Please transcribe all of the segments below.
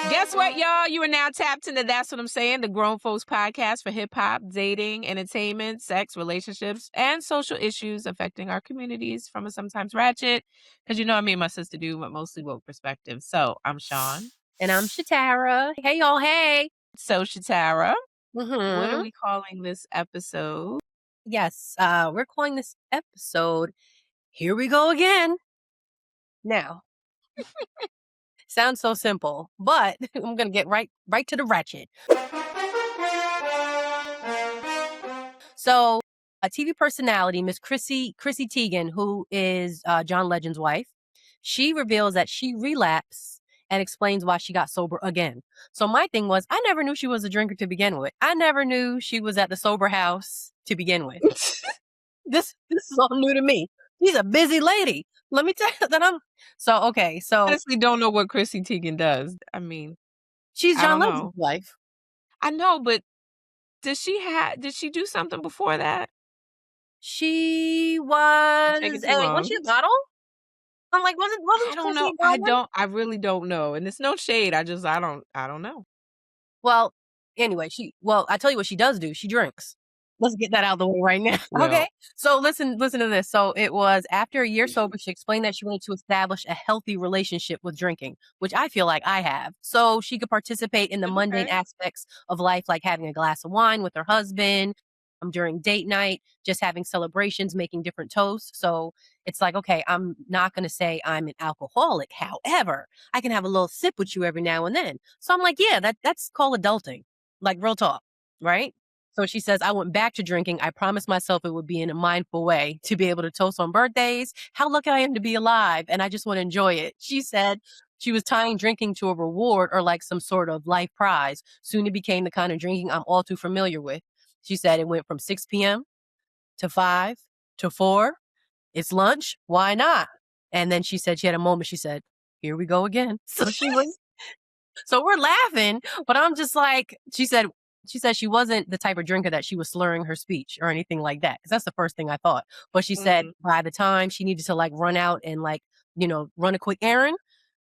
Guess what, y'all? You are now tapped into That's What I'm Saying, the Grown Folks podcast for hip hop, dating, entertainment, sex, relationships, and social issues affecting our communities from a sometimes ratchet. Because you know, me and my sister do, but mostly woke perspective. So I'm Shaun. And I'm Shatara. Hey, y'all. Hey. So, Shatara, what are Mm-hmm. we calling this episode? Yes, we're calling this episode Here We Go Again. Now, sounds so simple, but I'm going to get right to the ratchet. So, a TV personality, Miss Chrissy Teigen, who is John Legend's wife, she reveals that she relapsed and explains why she got sober again. So my thing was, I never knew she was a drinker to begin with. I never knew she was at the sober house to begin with. This is all new to me. She's a busy lady. Let me tell you that okay. So I honestly don't know what Chrissy Teigen does. I mean, she's I John don't Legend's know. wife. I know, but did she do something before that? She was. Taking too Was long. she a model? I'm like, wasn't I don't Chrissy know. I really don't know. And it's no shade. I don't know. Well, anyway, I tell you what she does do. She drinks. Let's get that out of the way right now. Well, Okay. So listen to this. So it was after a year sober, she explained that she wanted to establish a healthy relationship with drinking, which I feel like I have. So she could participate in the mundane aspects of life, like having a glass of wine with her husband, during date night, just having celebrations, making different toasts. So it's like, okay, I'm not going to say I'm an alcoholic. However, I can have a little sip with you every now and then. So I'm like, yeah, that's called adulting, like real talk, right? So she says, I went back to drinking. I promised myself it would be in a mindful way to be able to toast on birthdays. How lucky I am to be alive. And I just want to enjoy it. She said she was tying drinking to a reward or like some sort of life prize. Soon it became the kind of drinking I'm all too familiar with. She said it went from 6 p.m. to 5 to 4. It's lunch. Why not? And then she said she had a moment. She said, here we go again. So so we're laughing, but I'm just like, she said she wasn't the type of drinker that she was slurring her speech or anything like that. Cause that's the first thing I thought. But she said by the time she needed to like run out and like, run a quick errand,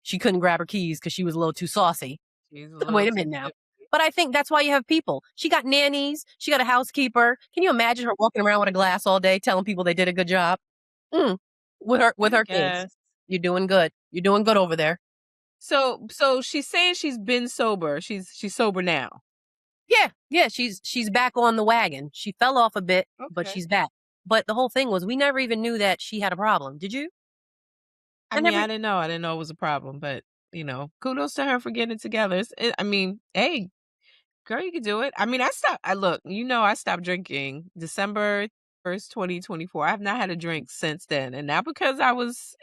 she couldn't grab her keys because she was a little too saucy. Wait a minute now. But I think that's why you have people. She got nannies. She got a housekeeper. Can you imagine her walking around with a glass all day telling people they did a good job? With her kids. You're doing good. You're doing good over there. So she's saying she's been sober. She's sober now. Yeah. She's back on the wagon. She fell off a bit, but she's back. But the whole thing was we never even knew that she had a problem. Did you? I didn't know. I didn't know it was a problem, but kudos to her for getting it together. Hey, girl, you can do it. I stopped drinking December 1st, 2024. I have not had a drink since then. And not because I was,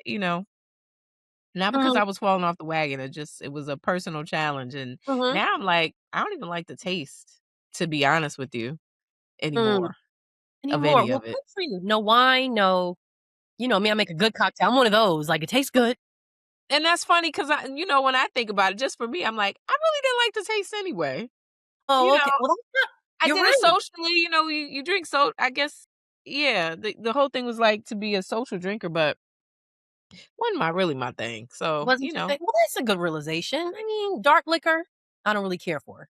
not because I was falling off the wagon. It was a personal challenge. And now I'm like, I don't even like the taste, to be honest with you, anymore. Of any Well, of it. good for you. No wine, no, me, I make a good cocktail. I'm one of those. Like, it tastes good. And that's funny because when I think about it, just for me, I'm like, I really didn't like the taste anyway. Oh, okay. Well, I did it socially, you drink, so I guess, yeah, the whole thing was like to be a social drinker, but wasn't really my thing. So, Well, that's a good realization. I mean, dark liquor, I don't really care for.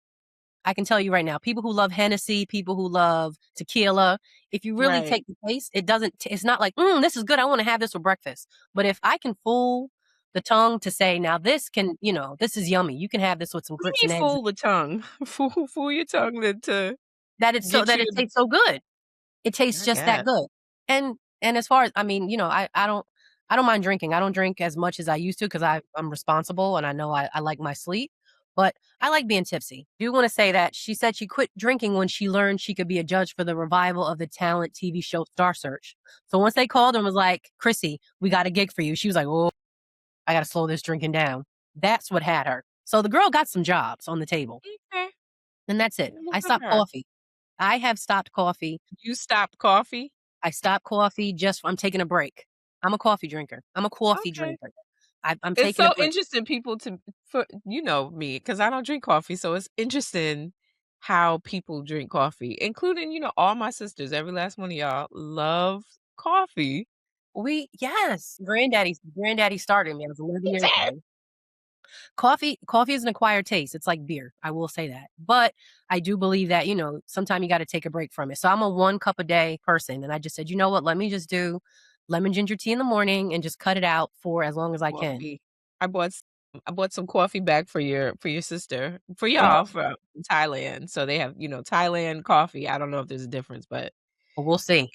I can tell you right now, people who love Hennessy, people who love tequila, if you really take the taste, it's not like, this is good. I want to have this for breakfast. But if I can fool the tongue to say, now this this is yummy. You can have this with some grits and eggs. Fool the tongue. Fool your tongue that it tastes so good. It tastes just that good. And as far as, I don't mind drinking. I don't drink as much as I used to because I'm responsible and I know I like my sleep. But I like being tipsy. I do want to say that she said she quit drinking when she learned she could be a judge for the revival of the talent TV show Star Search. So once they called her and was like, Chrissy, we got a gig for you. She was like, oh, I got to slow this drinking down. That's what had her. So the girl got some jobs on the table. Okay. And that's it. I stopped coffee. I have stopped coffee. You stopped coffee? I stopped coffee I'm taking a break. I'm a coffee drinker. I'm a coffee drinker. I'm taking a break. It's so interesting me, because I don't drink coffee. So it's interesting how people drink coffee, including, all my sisters. Every last one of y'all love coffee. Yes. Granddaddy started me. I was 11 years old. Coffee is an acquired taste. It's like beer. I will say that. But I do believe that, sometimes you got to take a break from it. So I'm a 1 cup a day person. And I just said, you know what? Let me just do lemon ginger tea in the morning and just cut it out for as long as I can. Coffee. I bought s I bought some coffee back for your sister, for Uh-huh. y'all from Thailand. So they have, Thailand coffee. I don't know if there's a difference, but Well, we'll see.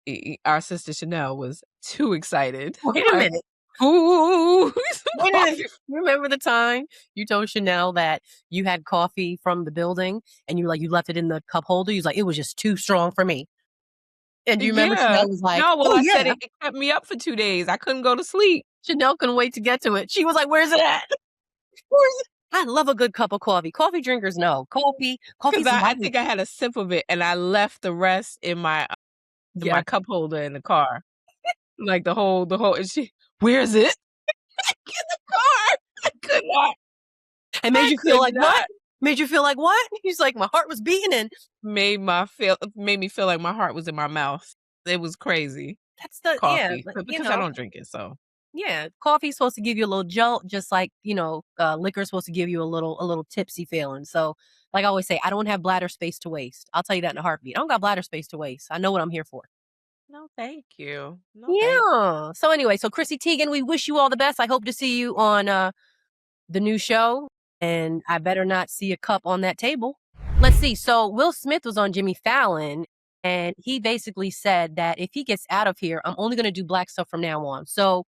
e our sister Chanel was too excited. Wait a Like, minute. "Ooh, some Wait a minute. coffee." Remember the time you told Chanel that you had coffee from the building and you left it in the cup holder? You was like, it was just too strong for me. And do you remember Yeah. Chanel was like, No, well, oh I said yeah. it kept me up for 2 days. I couldn't go to sleep Chanel couldn't wait to get to it. She was like, "Where's it at? Where's it?" I love a good cup of coffee. Coffee drinkers know. because Coffee's I life. think I had a sip of it, and I left the rest in my Yes. cup holder in the car. Like, the whole and she, "Where's it?" In the car. I could not. And made I you feel could like what? not. Made you feel like what? He's like, my heart was beating and Made me feel like my heart was in my mouth. It was crazy. Coffee, but but because I don't drink it, so yeah, coffee's supposed to give you a little jolt, just like, liquor's supposed to give you a little tipsy feeling. So, like I always say, I don't have bladder space to waste. I'll tell you that in a heartbeat. I don't got bladder space to waste. I know what I'm here for. no, thank you. No, thank Yeah. So anyway, so Chrissy Teigen, we wish you all the best. I hope to see you on the new show, and I better not see a cup on that table. Let's see. So Will Smith was on Jimmy Fallon, and he basically said that if he gets out of here, I'm only going to do black stuff from now on. So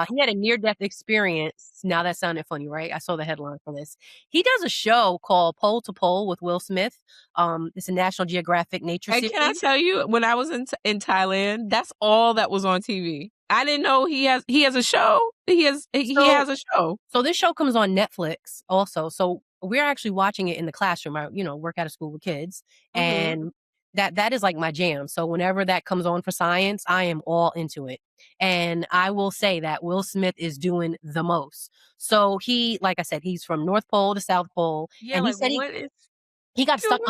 he had a near death experience. Now that sounded funny, right? I saw the headline for this. He does a show called Pole to Pole with Will Smith. It's a National Geographic nature And can I series. tell you, when I was in Thailand, that's all that was on TV. I didn't know he has a show. He So has a show. So this show comes on Netflix also. So we're actually watching it in the classroom. I, work out of school with kids, Mhm. and that is like my jam. So whenever that comes on for science, I am all into it. And I will say that Will Smith is doing the most. So like I said, he's from North Pole to South Pole, Yeah, and he like, said what is doing? he got stuck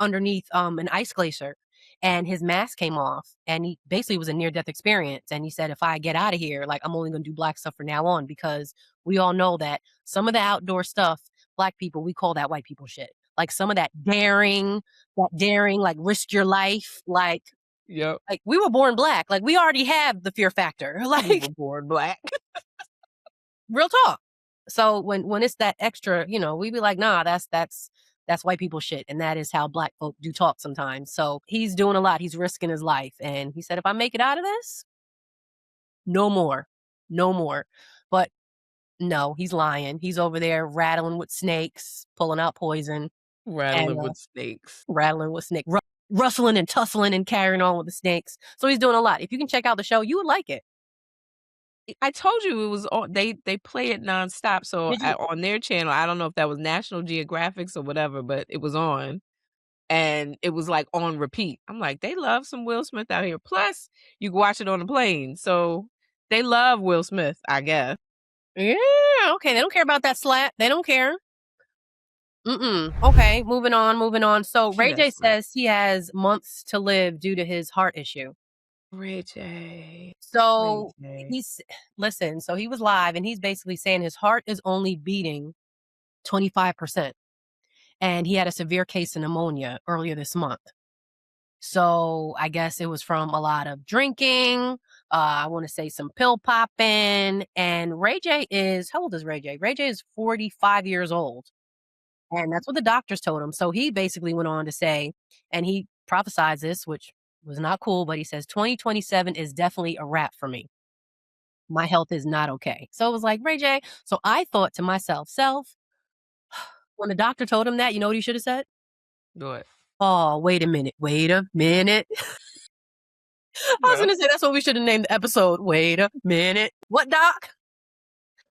underneath an ice glacier, and his mask came off, and he basically was a near death experience. And he said, if I get out of here, like, I'm only going to do black stuff from now on, because we all know that some of the outdoor stuff, black people, we call that white people shit. Like some of that daring, like risk your life, Yep. like we were born black, like we already have the fear factor, We like were born black. real talk. So when it's that extra, we be like, nah, that's white people shit, and that is how black folk do talk sometimes. So he's doing a lot. He's risking his life, and he said, if I make it out of this, no more, no more. But no, he's lying. He's over there rattling with snakes, pulling out poison, and Rattling with snakes. rattling with rustling and tussling and carrying on with the snakes. So he's doing a lot. If you can check out the show, you would like it. I told you it was on they play it nonstop, so, Did you? on their channel, I don't know if that was National Geographics or whatever, but it was on, and it was, like, on repeat. I'm like, "They love some Will Smith out here." Plus, you can watch it on the plane, so they love Will Smith, I guess. Yeah, okay. They don't care about that slat. They don't care. Okay, moving on, moving on. So Cue Ray that J slap. says he has months to live due to his heart issue. Ray So J. he's listen, so he was live and he's basically saying his heart is only beating 25%. And he had a severe case of pneumonia earlier this month. So I guess it was from a lot of drinking. I want to say some pill popping. And Ray J is, how old is Ray J? Ray J is 45 years old. And that's what the doctors told him. So he basically went on to say, and he prophesied this, which was not cool, but he says 2027 is definitely a wrap for me. My health is not okay. So it was like, Ray J. So I thought to myself, when the doctor told him that, you know what he should have said? Do it. Oh, wait a minute. Wait a minute. I was No. going to say that's what we should have named the episode. Wait a minute. What, doc?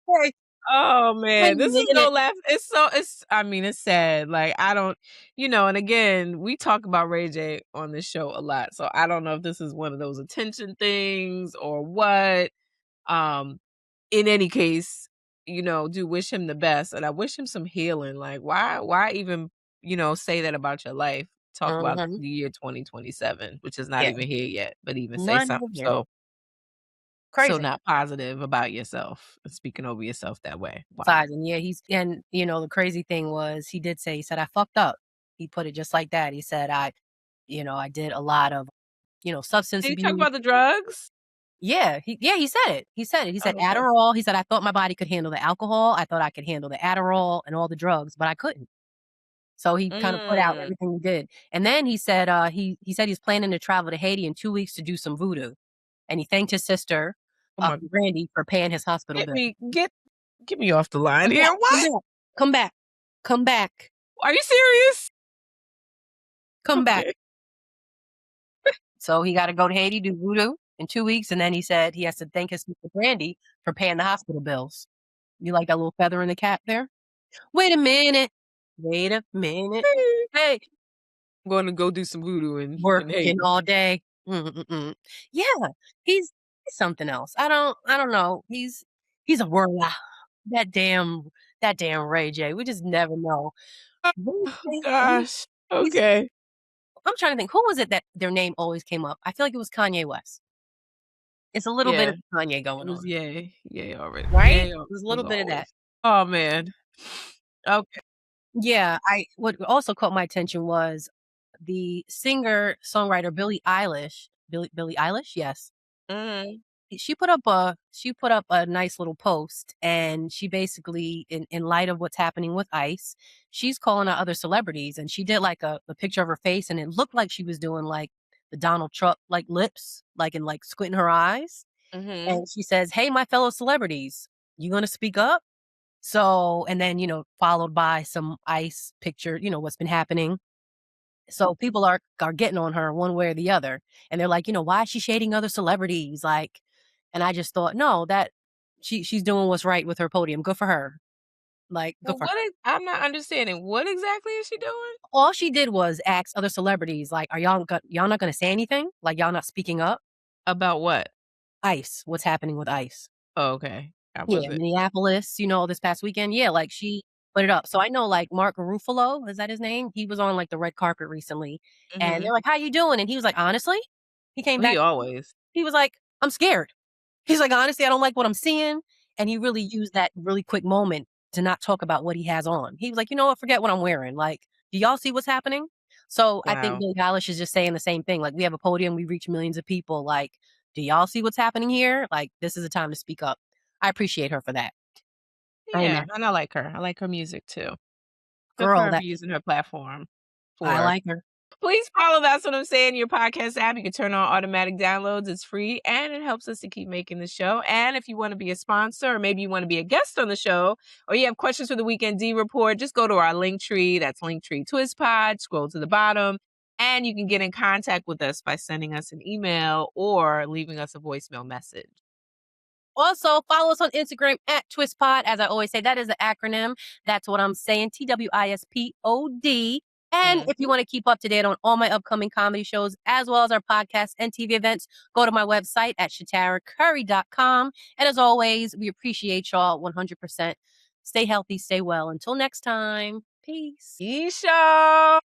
Hey, Oh, wait man, a this is no minute. laugh it's I mean, it's sad, like, I don't and again, we talk about Ray J on this show a lot, so I don't know if this is one of those attention things or what, um, in any case, do wish him the best, and I wish him some healing, like, why even, say that about your life? Talk about Mm-hmm. the year 2027, which is not Yeah. even here yet, but even say None something, here. so So Crazy. not positive about yourself, speaking over yourself that way. Wow. And yeah, the crazy thing was he said, "I fucked up." He put it just like that. He said, I did a lot of, substance Did he talk abuse. about the drugs? He said it. He said it. He said Oh, okay. Adderall. He said, "I thought my body could handle the alcohol. I thought I could handle the Adderall and all the drugs, but I couldn't." So he kind of put out Mm. everything he did. And then he said, he said he's planning to travel to Haiti in 2 weeks to do some voodoo. And he thanked his sister, Oh my Brandy, for paying his hospital get bill. me get me off the line Come here. back, come What? back, come back, come back, Are you serious? come back. Okay. So he got to go to Haiti, do voodoo in 2 weeks. And then he said he has to thank his sister Brandy for paying the hospital bills. You like that little feather in the cap there? Wait a minute. Wait a minute. Hey, I'm going to go do some voodoo in working Haiti. all day. Mm-mm-mm. Yeah, he's something else. I don't know. He's a whirl. That damn that damn Ray J. We just never know. What Oh is he- gosh. He's Okay. I'm trying to think, who was it that their name always came up? I feel like it was Kanye West. It's a little bit Yeah. of Kanye It going was on, yay. Yay already. right? Yay There's a was little bit of that. always. Oh man. Okay. Yeah, I what also caught my attention was the singer-songwriter Billie Eilish. Billie Eilish? Yes. Mhm. She put up a nice little post, and she basically, in light of what's happening with ICE, she's calling out other celebrities, and she did like a picture of her face, and it looked like she was doing like the Donald Trump like lips, like and like squinting her eyes. Mhm. And she says, "Hey, my fellow celebrities, you gonna speak up?" So, and then followed by some ICE picture, what's been happening. So people are getting on her one way or the other, and they're like, "Why is she shading other celebrities?" Like, and I just thought, no, that she's doing what's right with her podium. Good for her. Like, good Well, for her. I'm not understanding. What exactly is she doing? All she did was ask other celebrities, like, "Are y'all not gonna say anything? Like, y'all not speaking up?" About what? ICE, what's happening with ICE? Oh, okay. I Yeah, wasn't. Minneapolis, this past weekend. Yeah, like she put it up. So I know like Mark Ruffalo, is that his name? He was on like the red carpet recently, and they're Mhm. like, "How you doing?" And he was like, "Honestly," he came Well, he back. always. He was like, "I'm scared." He's like, "Honestly, I don't like what I'm seeing." And he really used that really quick moment to not talk about what he has on. He was like, "You know what? Forget what I'm wearing. Like, do y'all see what's happening?" So I think Wow. Billie Eilish is just saying the same thing. Like, we have a podium, we reach millions of people. Like, do y'all see what's happening here? Like, this is a time to speak up. I appreciate her for that. I am Yeah, a and I like her. I like her music too. Good for girl her for that using her platform I for like her. please follow That's What I'm Saying, your podcast app. You can turn on automatic downloads. It's free and it helps us to keep making the show. And if you want to be a sponsor or maybe you want to be a guest on the show or you have questions for the Weekend D Report, just go to our link tree. That's Linktree TWISPOD. Scroll to the bottom and you can get in contact with us by sending us an email or leaving us a voicemail message. Also, follow us on Instagram at TwistPod. As I always say, that is the acronym. That's what I'm saying. TWISPOD. And if you Mhm. want to keep up to date on all my upcoming comedy shows, as well as our podcasts and TV events, go to my website at shatarakcurry.com. And as always, we appreciate y'all 100%. Stay healthy, stay well. Until next time, peace. Isha.